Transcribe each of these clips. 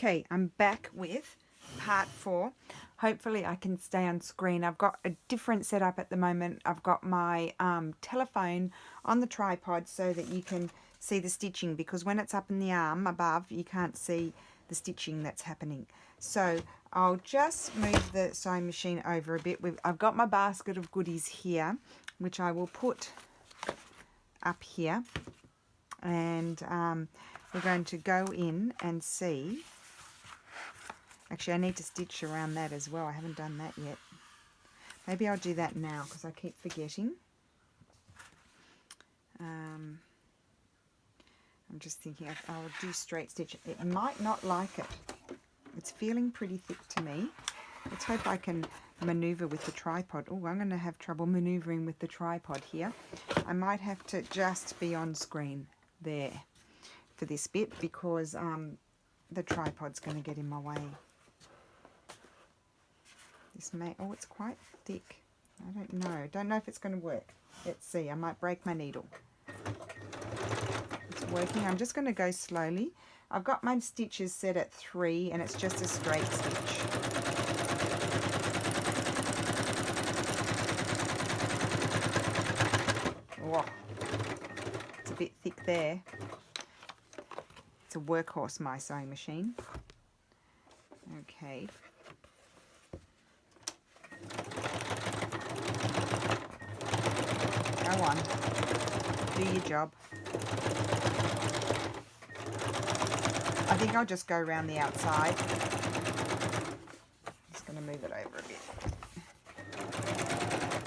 Okay, I'm back with part 4. Hopefully I can stay on screen. I've got a different setup at the moment. I've got my telephone on the tripod so that you can see the stitching, because when it's up in the arm above you can't see the stitching that's happening. So I'll just move the sewing machine over a bit. I've got my basket of goodies here, which I will put up here, and we're going to go in and see. Actually, I need to stitch around that as well. I haven't done that yet. Maybe I'll do that now because I keep forgetting. I'm just thinking I'll do straight stitch. It might not like it. It's feeling pretty thick to me. Let's hope I can maneuver with the tripod. Oh, I'm going to have trouble maneuvering with the tripod here. I might have to just be on screen there for this bit because the tripod's going to get in my way. This may, oh, it's quite thick. I don't know. Don't know if it's going to work. Let's see. I might break my needle. It's working. I'm just going to go slowly. I've got my stitches set at 3 and it's just a straight stitch. Oh, it's a bit thick there. It's a workhorse, my sewing machine. Okay. Go on. Do your job. I think I'll just go around the outside. Just going to move it over a bit.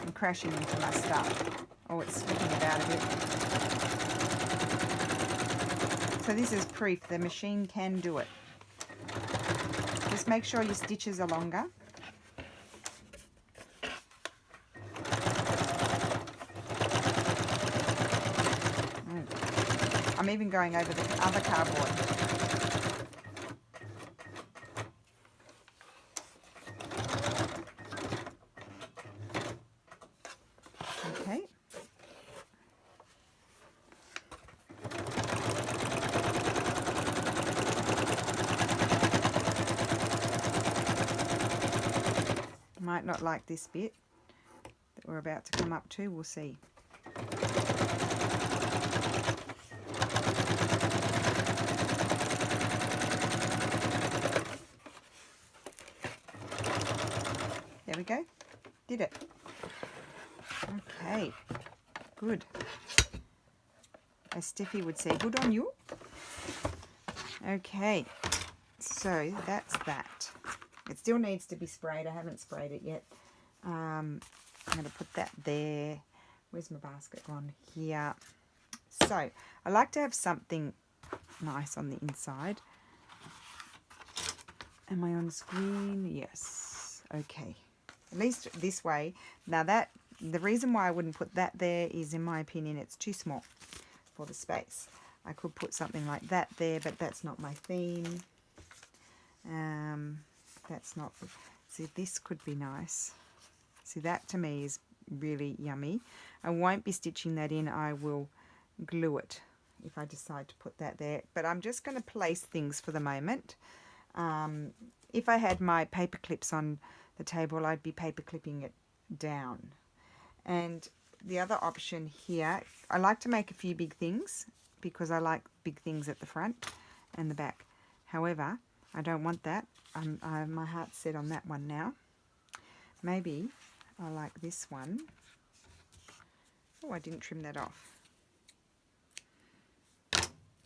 I'm crashing into my stuff. Oh, it's slipping about a bit. So this is proof the machine can do it. Just make sure your stitches are longer. I'm even going over the other cardboard. Okay. Might not like this bit that we're about to come up to. We'll see. There we go. Did it. Okay. Good. As Steffi would say, good on you. Okay. So that's that. It still needs to be sprayed. I haven't sprayed it yet. I'm going to put that there. Where's my basket gone? Here. So I like to have something nice on the inside. Am I on screen? Yes. Okay. At least this way. Now that, the reason why I wouldn't put that there is, in my opinion, it's too small for the space. I could put something like that there, but that's not my theme. That's not, see, this could be nice. See, that to me is really yummy. I won't be stitching that in. I will glue it if I decide to put that there. But I'm just going to place things for the moment. If I had my paper clips on the table, I'd be paper clipping it down. And the other option here, I like to make a few big things because I like big things at the front and the back. However, I don't want that. My heart's set on that one now. Maybe I like this one. Oh, I didn't trim that off.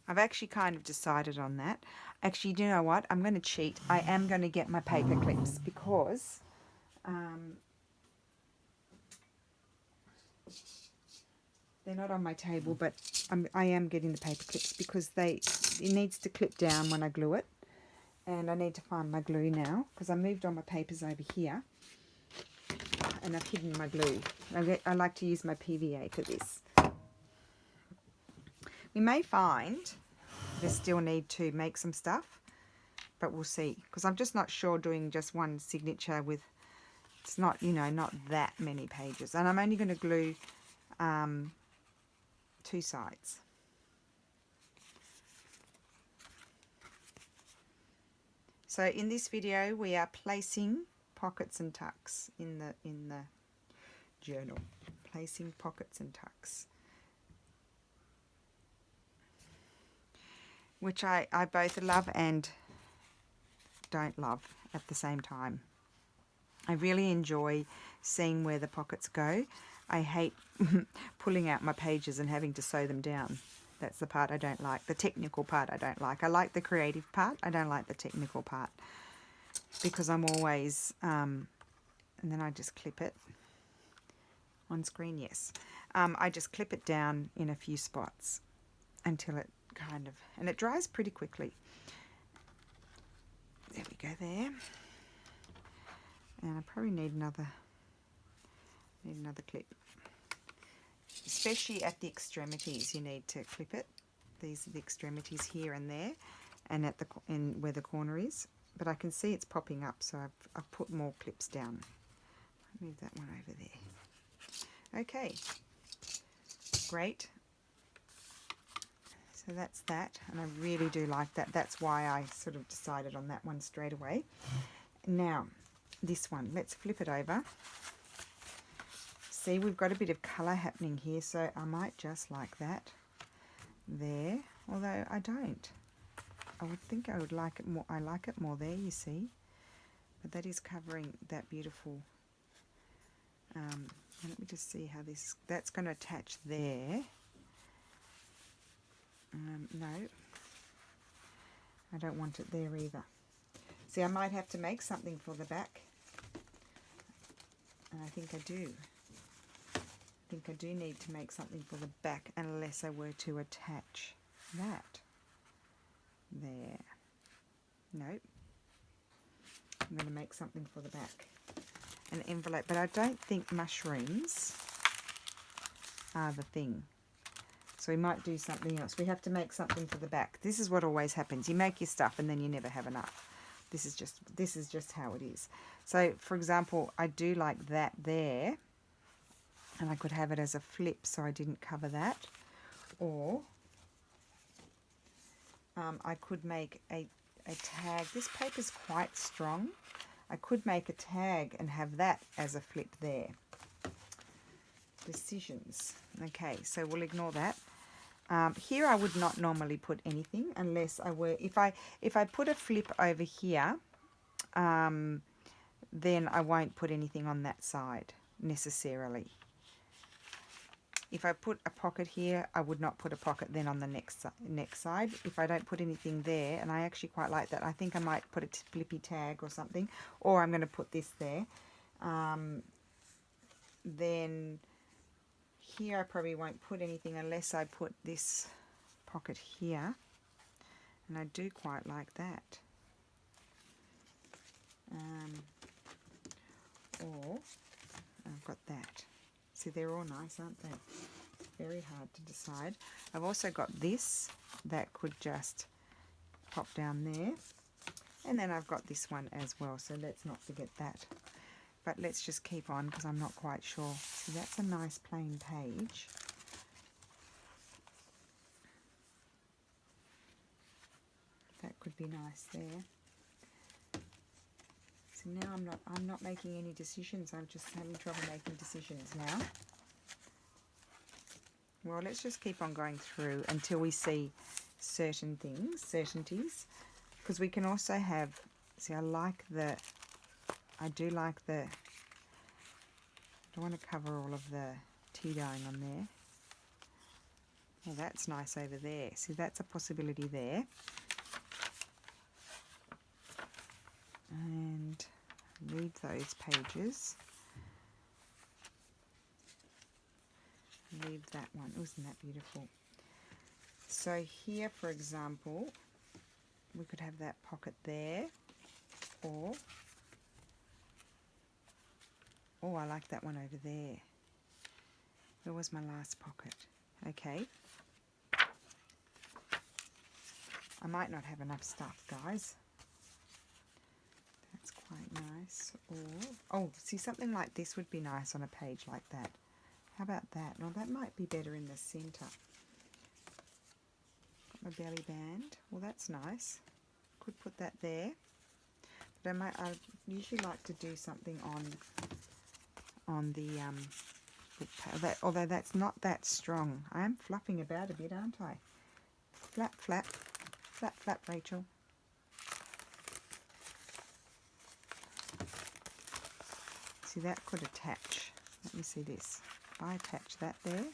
I've actually kind of decided on that. Actually, do you know what? I'm going to cheat. I am going to get my paper clips because they're not on my table, but I am getting the paper clips because it needs to clip down when I glue it. And I need to find my glue now because I moved all my papers over here and I've hidden my glue. I like to use my PVA for this. We may find we still need to make some stuff, but we'll see, because I'm just not sure doing just one signature with, it's not, you know, not that many pages. And I'm only going to glue 2 sides. So in this video we are placing pockets and tucks in the journal. Placing pockets and tucks, which I both love and don't love at the same time. I really enjoy seeing where the pockets go. I hate pulling out my pages and having to sew them down. That's the part I don't like. The technical part I don't like. I like the creative part. I don't like the technical part because I'm always, and then I just clip it on screen, yes. I just clip it down in a few spots until it kind of, and it dries pretty quickly. There we go there. And I probably need another clip. Especially at the extremities, you need to clip it. These are the extremities here and there, and at the where the corner is. But I can see it's popping up, so I've put more clips down. I'll move that one over there. Okay, great. So that's that, and I really do like that. That's why I sort of decided on that one straight away. Now, this one, let's flip it over. See, we've got a bit of colour happening here, so I might just like that there, although I don't. I would think I would like it more. I like it more there, you see, but that is covering that beautiful. Let me just see how that's going to attach there. No, I don't want it there either. See, I might have to make something for the back, and I think I do. I think I do need to make something for the back unless I were to attach that there. Nope. I'm going to make something for the back. An envelope, but I don't think mushrooms are the thing. So we might do something else. We have to make something for the back. This is what always happens. You make your stuff and then you never have enough. This is just how it is. So for example, I do like that there. And I could have it as a flip so I didn't cover that. Or I could make a tag. This paper's quite strong. I could make a tag and have that as a flip there. Decisions. Okay, so we'll ignore that. Here I would not normally put anything unless I were, if I put a flip over here, then I won't put anything on that side necessarily. If I put a pocket here, I would not put a pocket then on the next side. If I don't put anything there, and I actually quite like that, I think I might put a flippy tag or something, or I'm going to put this there. Then here I probably won't put anything unless I put this pocket here, and I do quite like that. Or I've got that. See, they're all nice, aren't they? It's very hard to decide. I've also got this that could just pop down there. And then I've got this one as well, so let's not forget that. But let's just keep on because I'm not quite sure. So that's a nice plain page. That could be nice there. So now I'm not making any decisions. I'm just having trouble making decisions now. Well, let's just keep on going through until we see certain things, certainties. Because we can also have, see, I do like the, I don't want to cover all of the tea dyeing on there. Well, that's nice over there. See, that's a possibility there. And leave those pages. Leave that one. Isn't that beautiful? So here, for example, we could have that pocket there, or oh, I like that one over there. Where was my last pocket? Okay. I might not have enough stuff, guys. That's quite nice. Or, oh, see, something like this would be nice on a page like that. How about that? Well, that might be better in the centre. Got my belly band. Well, that's nice. Could put that there. But I usually like to do something on the although that's not that strong. I am fluffing about a bit, aren't I? Flap, flap, flap, flap, Rachel. See, that could attach. Let me see this. If I attach that there,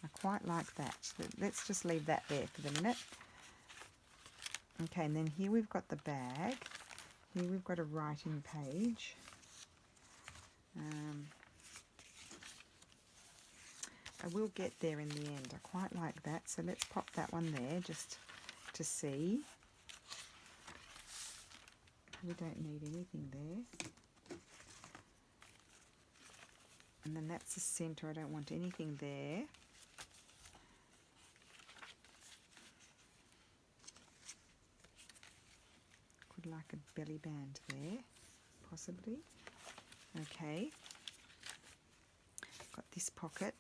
I quite like that. Let's just leave that there for the minute. Okay, and then here we've got the bag. Here we've got a writing page. I will get there in the end. I quite like that. So let's pop that one there just to see. We don't need anything there. And then that's the center. I don't want anything there. Could like a belly band there, possibly. Okay. Got this pocket.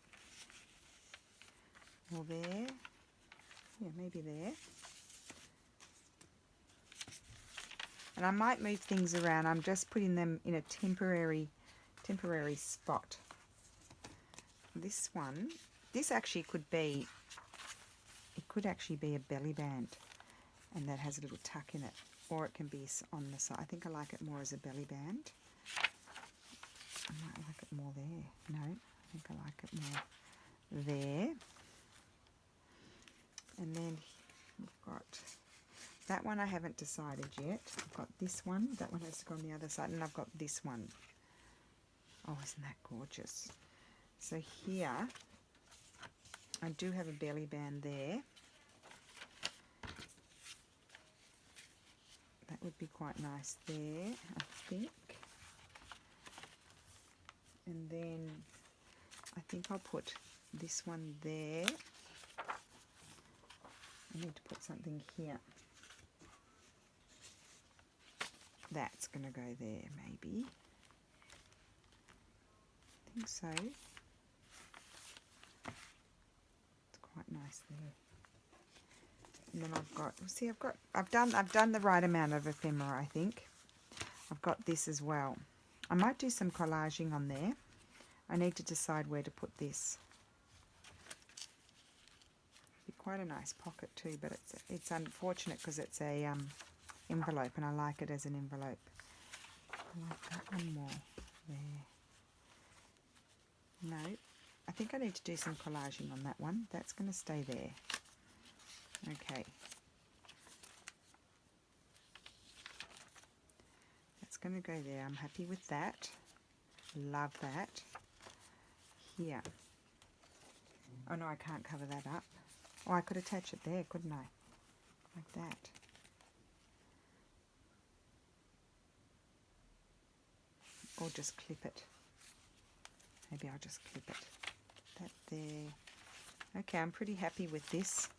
Or there. Yeah, maybe there. And I might move things around. I'm just putting them in a temporary spot. This one, this actually could be, it could actually be a belly band, and that has a little tuck in it, or it can be on the side. I think I like it more as a belly band. I might like it more there. No, I think I like it more there. And then we've got that one I haven't decided yet. I've got this one. That one has to go on the other side. And I've got this one. Oh, isn't that gorgeous? So here, I do have a belly band there. That would be quite nice there, I think. And then I think I'll put this one there. I need to put something here. That's going to go there, maybe. I think so. It's quite nice there. And then I've got, see, I've done the right amount of ephemera, I think. I've got this as well. I might do some collaging on there. I need to decide where to put this. Be quite a nice pocket too, but it's unfortunate because it's a envelope, and I like it as an envelope. I like that one more there. No, I think I need to do some collaging on that one. That's going to stay there. Okay. That's going to go there. I'm happy with that. Love that. Here. Oh no, I can't cover that up. Oh, I could attach it there, couldn't I? Like that. Or just clip it. Maybe I'll just clip it. That there. Okay, I'm pretty happy with this.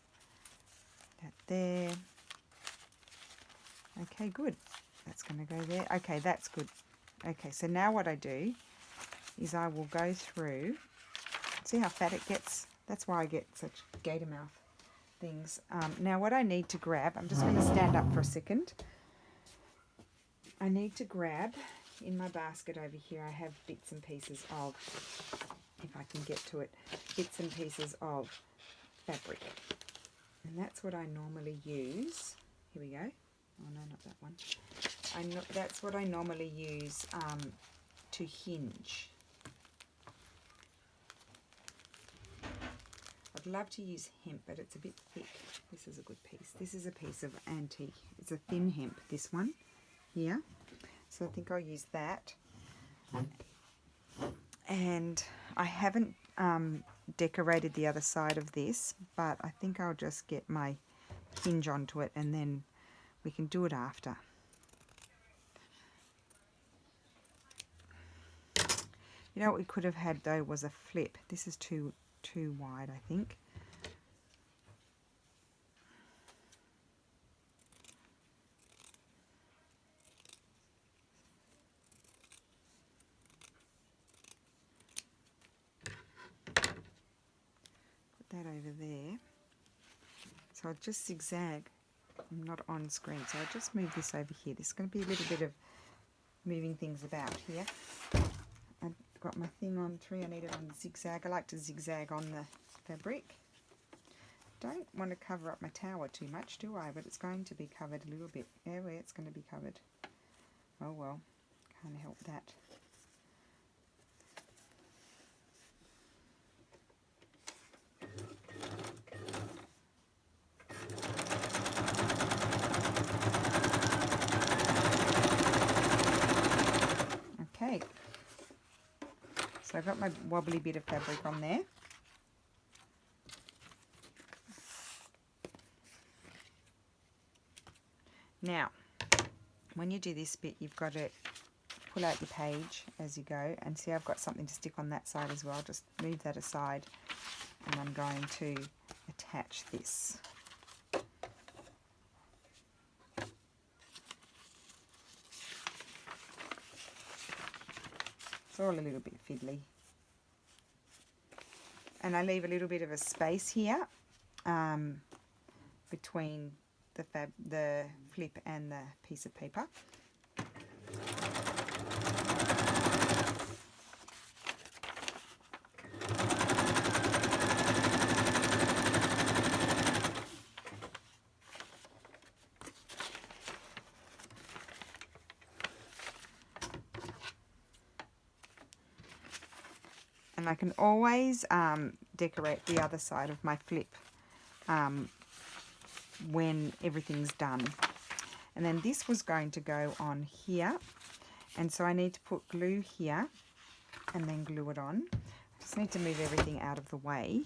That there. Okay, good. That's going to go there. Okay, that's good. Okay, so now what I do is I will go through. See how fat it gets? That's why I get such gator mouth things. Now what I need to grab, I'm just going to stand up for a second. I need to grab, in my basket over here, I have bits and pieces of, if I can get to it, bits and pieces of fabric. And that's what I normally use. Here we go. Oh no, not that one. That's what I normally use to hinge. I'd love to use hemp, but it's a bit thick. This is a good piece. This is a piece of antique. It's a thin hemp, this one here. So I think I'll use that. And I haven't decorated the other side of this, but I think I'll just get my hinge onto it and then we can do it after. You know what we could have had though was a flip. This is too wide, I think. Put that over there. So I'll just zigzag I'm not on screen, so I'll just move this over here. There's going to be a little bit of moving things about here. I've got my thing on 3, I need it on zigzag. I like to zigzag on the fabric. Don't want to cover up my tower too much, do I? But it's going to be covered a little bit. Yeah, where it's going to be covered. Oh well, can't help that. Okay, so I've got my wobbly bit of fabric on there. Now, when you do this bit, you've got to pull out your page as you go, and see I've got something to stick on that side as well. Just move that aside, and I'm going to attach this. It's all a little bit fiddly. And I leave a little bit of a space here between the flip and the piece of paper. And I can always decorate the other side of my flip when everything's done. And then this was going to go on here, and so I need to put glue here and then glue it on. I just need to move everything out of the way.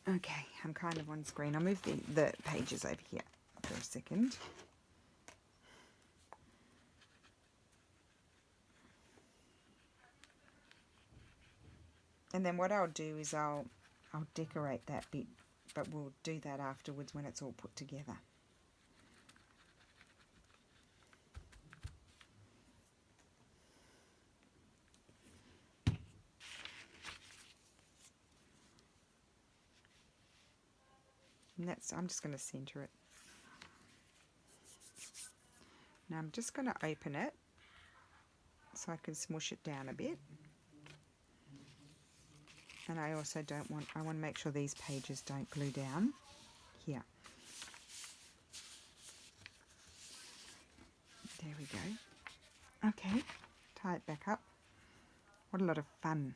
Okay, I'm kind of on screen. I'll move the pages over here for a second. And then what I'll do is I'll decorate that bit, but we'll do that afterwards when it's all put together. And that's, I'm just going to center it. Now I'm just going to open it so I can smush it down a bit. And I also I want to make sure these pages don't glue down here. There we go. Okay, tie it back up. What a lot of fun.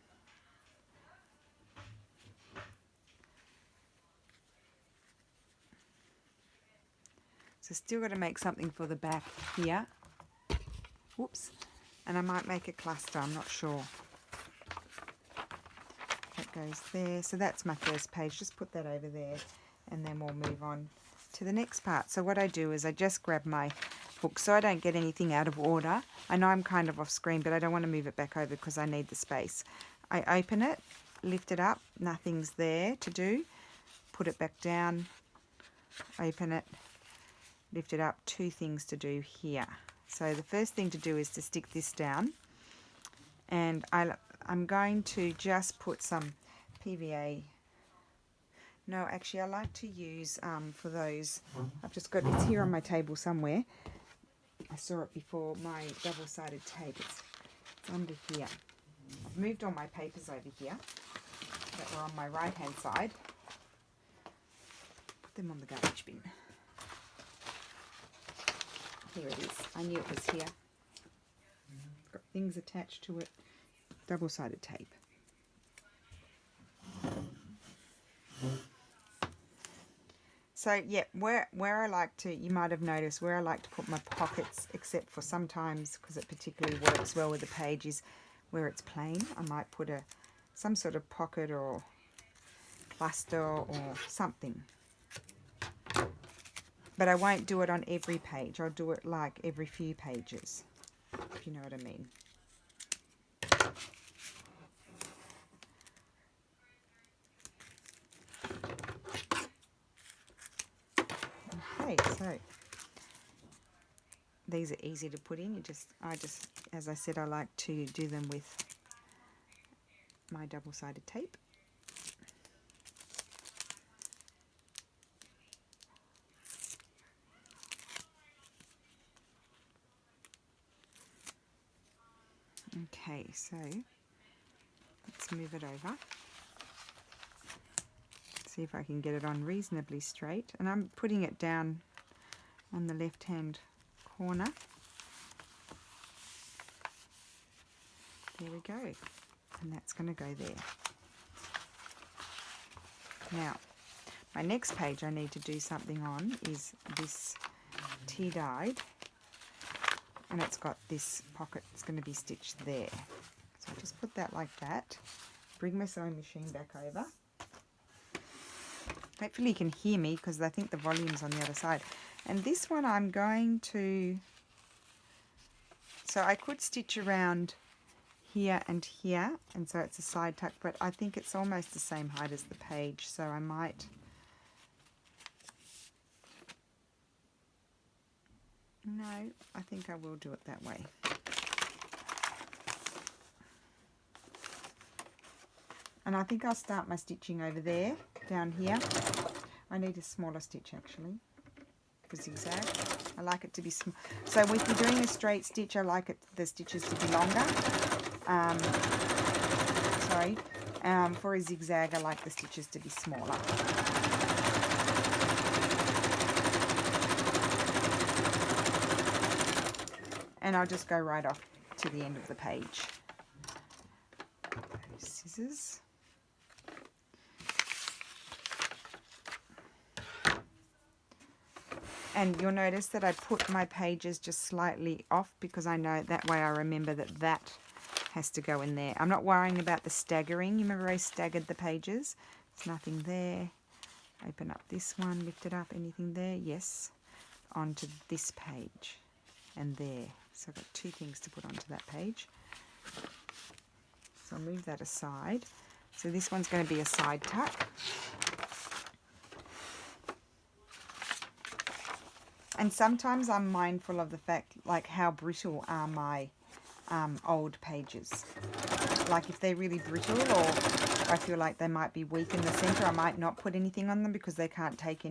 So still got to make something for the back here. Whoops. And I might make a cluster, I'm not sure. That goes there. So that's my first page. Just put that over there, and then we'll move on to the next part. So what I do is I just grab my book so I don't get anything out of order. I know I'm kind of off screen, but I don't want to move it back over because I need the space. I open it, lift it up, nothing's there to do. Put it back down, open it, lift it up. 2 things to do here. So the first thing to do is to stick this down, and I'm going to just put some PVA. No, actually I like to use for those, I've just got, it's here on my table somewhere. I saw it before, my double-sided tape. It's under here. I've moved all my papers over here that were on my right-hand side. Put them on the garbage bin. Here it is. I knew it was here. It's got things attached to it. Double-sided tape. So yeah, where I like to, you might have noticed where I like to put my pockets, except for sometimes because it particularly works well with the page, is where it's plain. I might put some sort of pocket or cluster or something. But I won't do it on every page. I'll do it like every few pages, if you know what I mean. Okay, so these are easy to put in. I just, as I said, I like to do them with my double-sided tape. Okay, so let's move it over. See if I can get it on reasonably straight. And I'm putting it down on the left-hand corner. There we go. And that's going to go there. Now, my next page I need to do something on is this tea-dyed. And it's got this pocket, it's going to be stitched there. So I just put that like that. Bring my sewing machine back over. Hopefully you can hear me because I think the volume's on the other side. And this one I'm going to, so I could stitch around here and here, and so it's a side tuck, but I think it's almost the same height as the page, so I might, no, I think I will do it that way. And I think I'll start my stitching over there, down here. I need a smaller stitch actually, for zigzag. I like it to be small. So if you're doing a straight stitch, I like the stitches to be longer. For a zigzag, I like the stitches to be smaller. And I'll just go right off to the end of the page. Scissors. And you'll notice that I put my pages just slightly off because I know that way I remember that that has to go in there. I'm not worrying about the staggering. You remember I staggered the pages? There's nothing there. Open up this one, lift it up, anything there? Yes. Onto this page and there. So I've got two things to put onto that page. So I'll move that aside. So this one's going to be a side tuck. And sometimes I'm mindful of the fact, like how brittle are my old pages. Like if they're really brittle, or I feel like they might be weak in the center, I might not put anything on them because they can't take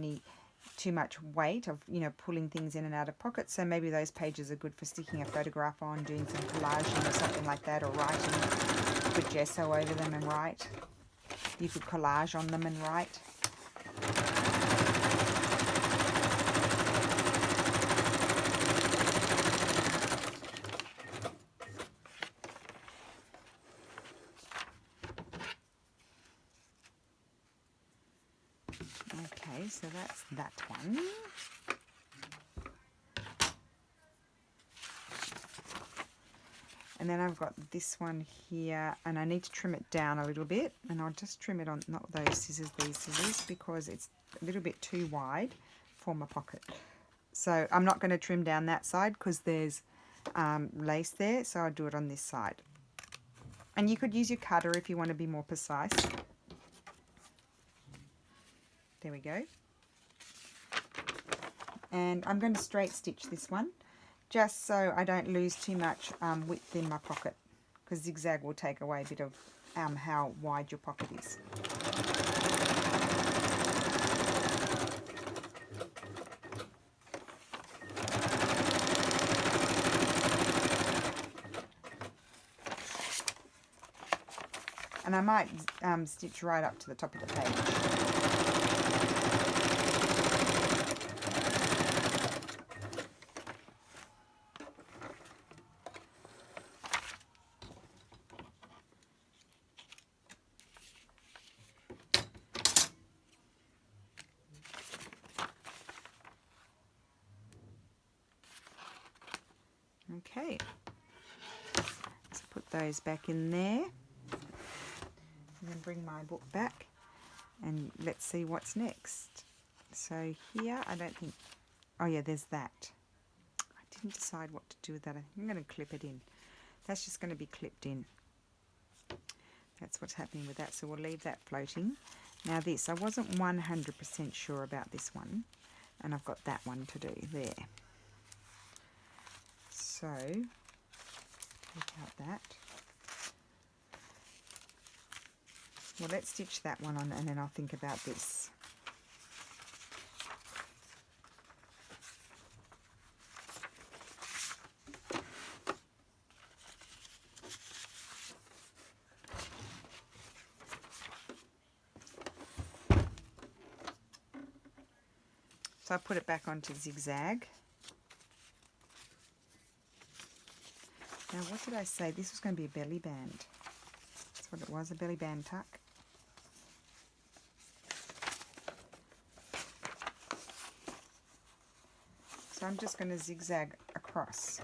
too much weight of, you know, pulling things in and out of pockets. So maybe those pages are good for sticking a photograph on, doing some collaging or something like that, or writing. Put gesso over them and write. You could collage on them and write. Okay, so that's that one. And then I've got this one here, and I need to trim it down a little bit, and I'll just trim it on, not those scissors, these scissors, because it's a little bit too wide for my pocket. So I'm not going to trim down that side because there's lace there, so I'll do it on this side. And you could use your cutter if you want to be more precise. There we go. And I'm going to straight stitch this one, just so I don't lose too much width in my pocket, because zigzag will take away a bit of how wide your pocket is. And I might stitch right up to the top of the page. Okay, let's put those back in there, and then bring my book back, and let's see what's next. So here, I don't think, oh yeah, there's that. I didn't decide what to do with that. I think I'm going to clip it in. That's just going to be clipped in. That's what's happening with that, so we'll leave that floating. Now this, I wasn't 100% sure about this one, and I've got that one to do there. So, take out that. Well, let's stitch that one on and then I'll think about this. So I put it back onto zigzag. Now, what did I say? This was going to be a belly band. That's what it was, a belly band tuck. So I'm just going to zigzag across.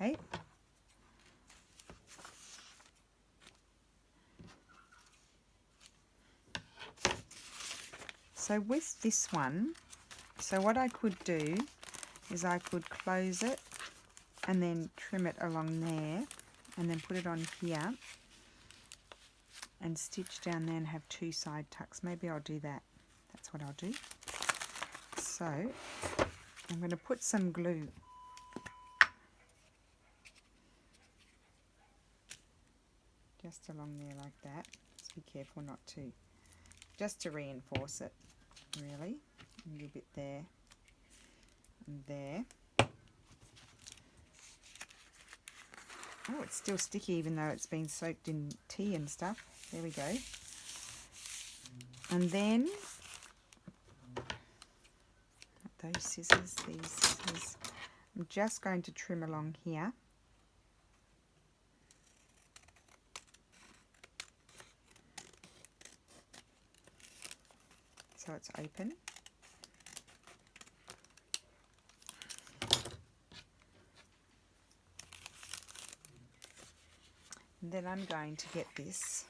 Okay. So with this one, so what I could do is I could close it and then trim it along there and then put it on here and stitch down there and have two side tucks. Maybe I'll do that. That's what I'll do. So I'm going to put some glue just along there like that. Just be careful not to, just to reinforce it, really. A little bit there and there. Oh, it's still sticky even though it's been soaked in tea and stuff. There we go. And then those scissors, these scissors, I'm just going to trim along here. So it's open. And then I'm going to get this.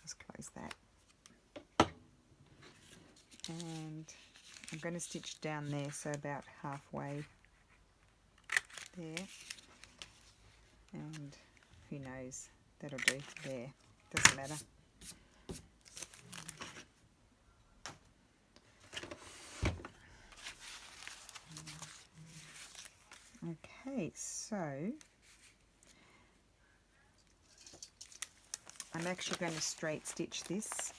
Just close that. And I'm going to stitch down there, so about halfway there. And who knows, that'll do there. Doesn't matter. Okay, so I'm actually going to straight stitch this.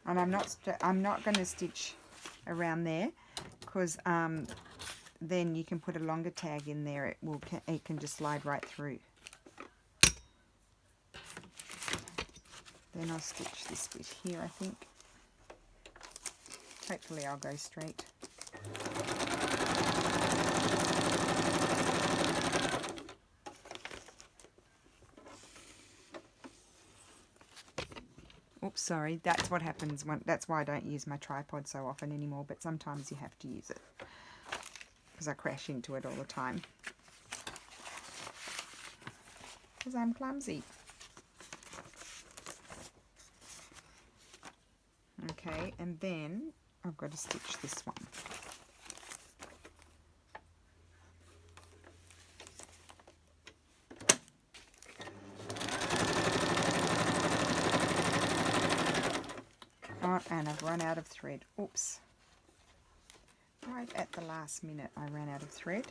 And I'm not going to stitch around there because then you can put a longer tag in there. It can just slide right through. Then I'll stitch this bit here, I think. Hopefully I'll go straight. Oops, sorry. That's what happens. That's why I don't use my tripod so often anymore, but sometimes you have to use it because I crash into it all the time because I'm clumsy. Okay, and then I've got to stitch this one. Oh, and I've run out of thread. Oops. Right at the last minute I ran out of thread.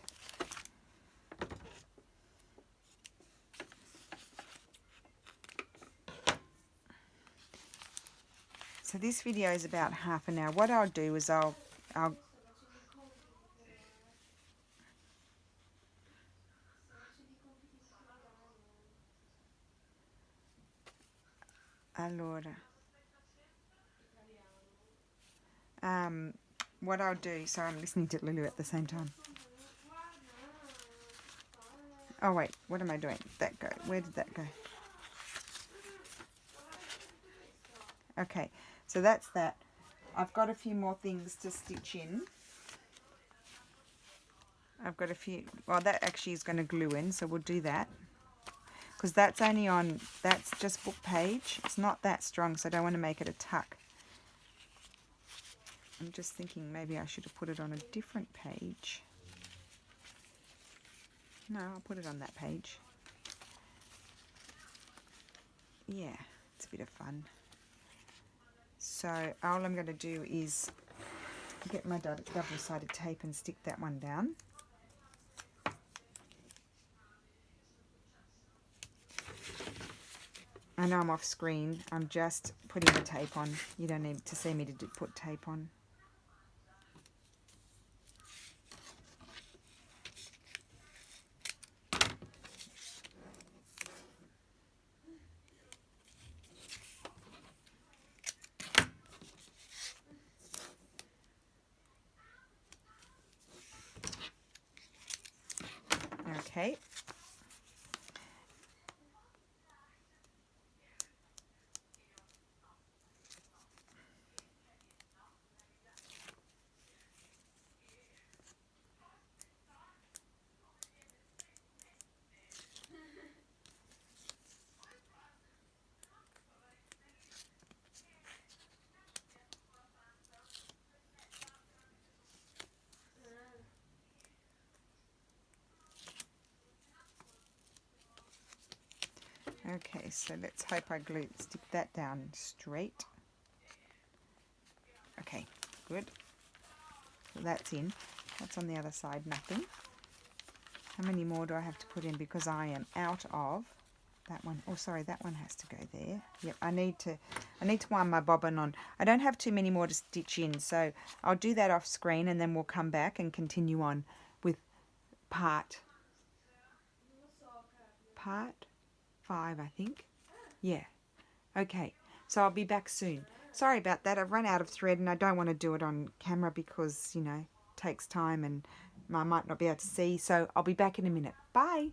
So this video is about half an hour. What I'll do is I'll allora. What I'll do, so I'm listening to Lulu at the same time. Oh wait, what am I doing? That go. Where did that go? Okay, so that's that. I've got a few more things to stitch in. I've got a few, well that actually is going to glue in, so we'll do that. Because that's only on, that's just book page. It's not that strong, so I don't want to make it a tuck. I'm just thinking maybe I should have put it on a different page. No, I'll put it on that page. Yeah, it's a bit of fun. So all I'm going to do is get my double-sided tape and stick that one down. I know I'm off screen. I'm just putting the tape on. You don't need to see me to put tape on. Okay. Okay, so let's hope I stick that down straight. Okay, good. So that's in. That's on the other side, nothing. How many more do I have to put in? Because I am out of that one. Oh, sorry, that one has to go there. Yep, I need to wind my bobbin on. I don't have too many more to stitch in, so I'll do that off screen and then we'll come back and continue on with part 5, I think. Yeah. Okay, so I'll be back soon. Sorry about that. I've run out of thread and I don't want to do it on camera because, you know, it takes time and I might not be able to see. So I'll be back in a minute. Bye.